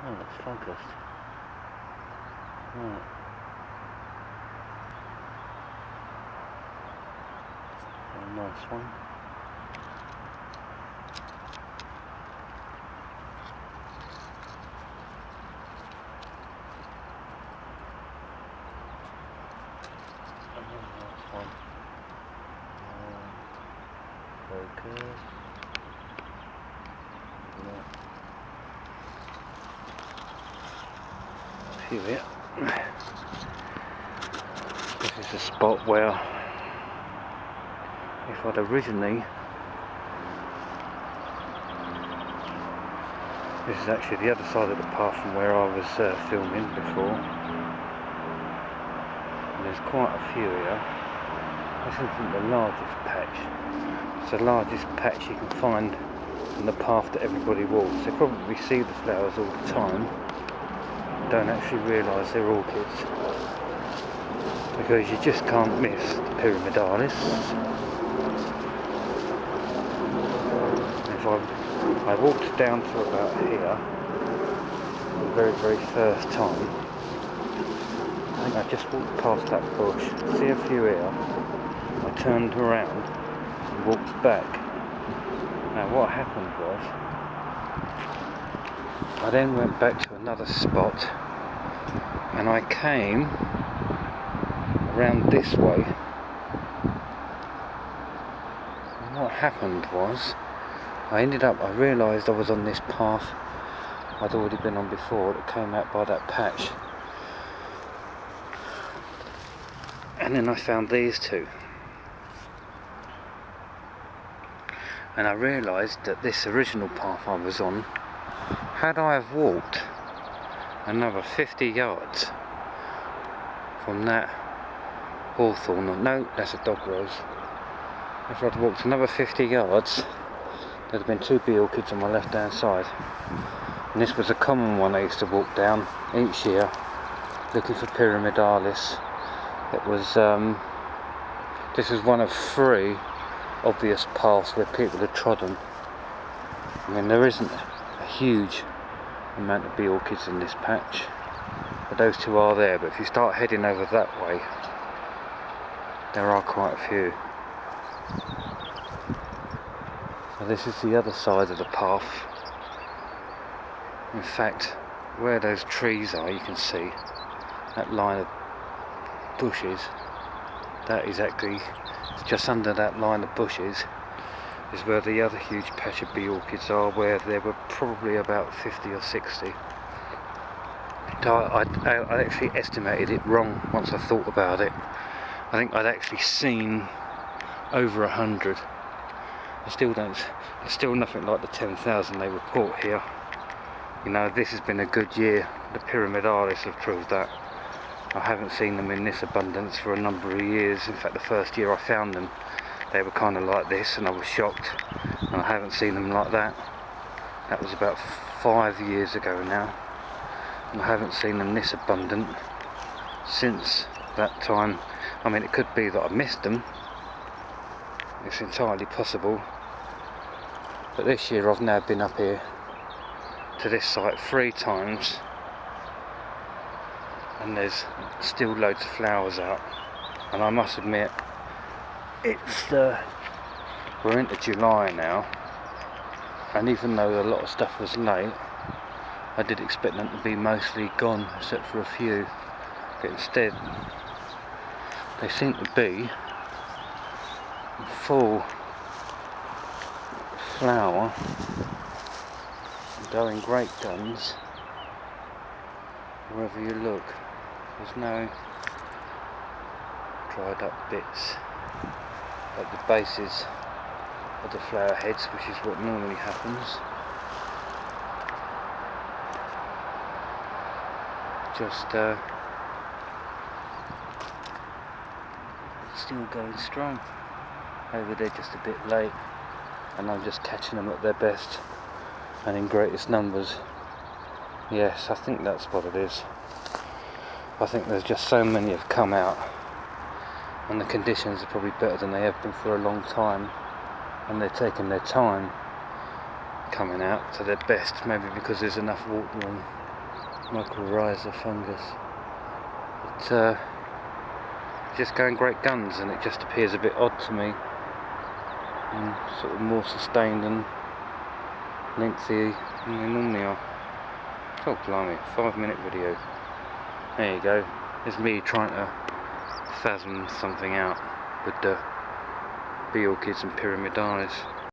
Oh, that's focused. Right. A nice one. Nice one. Very good. Here. This is a spot where, if I'd originally, this is actually the other side of the path from where I was filming before. And there's quite a few here. This isn't the largest patch. It's the largest patch you can find on the path that everybody walks. They probably see the flowers all the time, don't actually realise they're orchids, because you just can't miss the Pyramidalis. If I walked down to about here the very first time, I think I just walked past that bush, see a few here, I turned around and walked back. Now what happened was, I then went back to another spot and I came around this way, and what happened was I realised I was on this path I'd already been on before that came out by that patch, and then I found these two, and I realised that this original path I was on, had I have walked another 50 yards from that hawthorn, no, that's a dog rose. If I'd walked another 50 yards, there'd have been two bee orchids on my left hand side. And this was a common one I used to walk down each year looking for Pyramidalis. It was, this is one of 3 obvious paths where people had trodden. I mean, there isn't a huge amount of bee orchids in this patch, but those two are there. But if you start heading over that way, there are quite a few. So this is the other side of the path. In fact, where those trees are, you can see that line of bushes. That is actually just under that line of bushes is where the other huge patch of bee orchids are, where there were probably about 50 or 60. So I actually estimated it wrong once I thought about it. I think I'd actually seen over 100. There's still nothing like the 10,000 they report here. You know, this has been a good year. The Pyramidalis have proved that. I haven't seen them in this abundance for a number of years. In fact, the first year I found them, they were kind of like this, and I was shocked. And I haven't seen them like that. That was about 5 years ago now. And I haven't seen them this abundant since that time. I mean, it could be that I missed them. It's entirely possible. But this year I've now been up here to this site 3 times, and there's still loads of flowers out. And I must admit, we're into July now, and even though a lot of stuff was late, I did expect them to be mostly gone except for a few, but instead they seem to be full flower, going great guns wherever you look. There's no dried up bits at the bases of the flower heads, which is what normally happens. Just still going strong. Over there just a bit late, and I'm just catching them at their best and in greatest numbers. Yes, I think that's what it is. I think there's just so many have come out, and the conditions are probably better than they have been for a long time, and they're taking their time coming out to their best, maybe because there's enough water mycorrhiza fungus. It's just going great guns, and it just appears a bit odd to me, and sort of more sustained and lengthy than they normally are. Oh blimey, 5-minute video. There you go. There's me trying to fathom something out with the bee orchids and pyramidalis.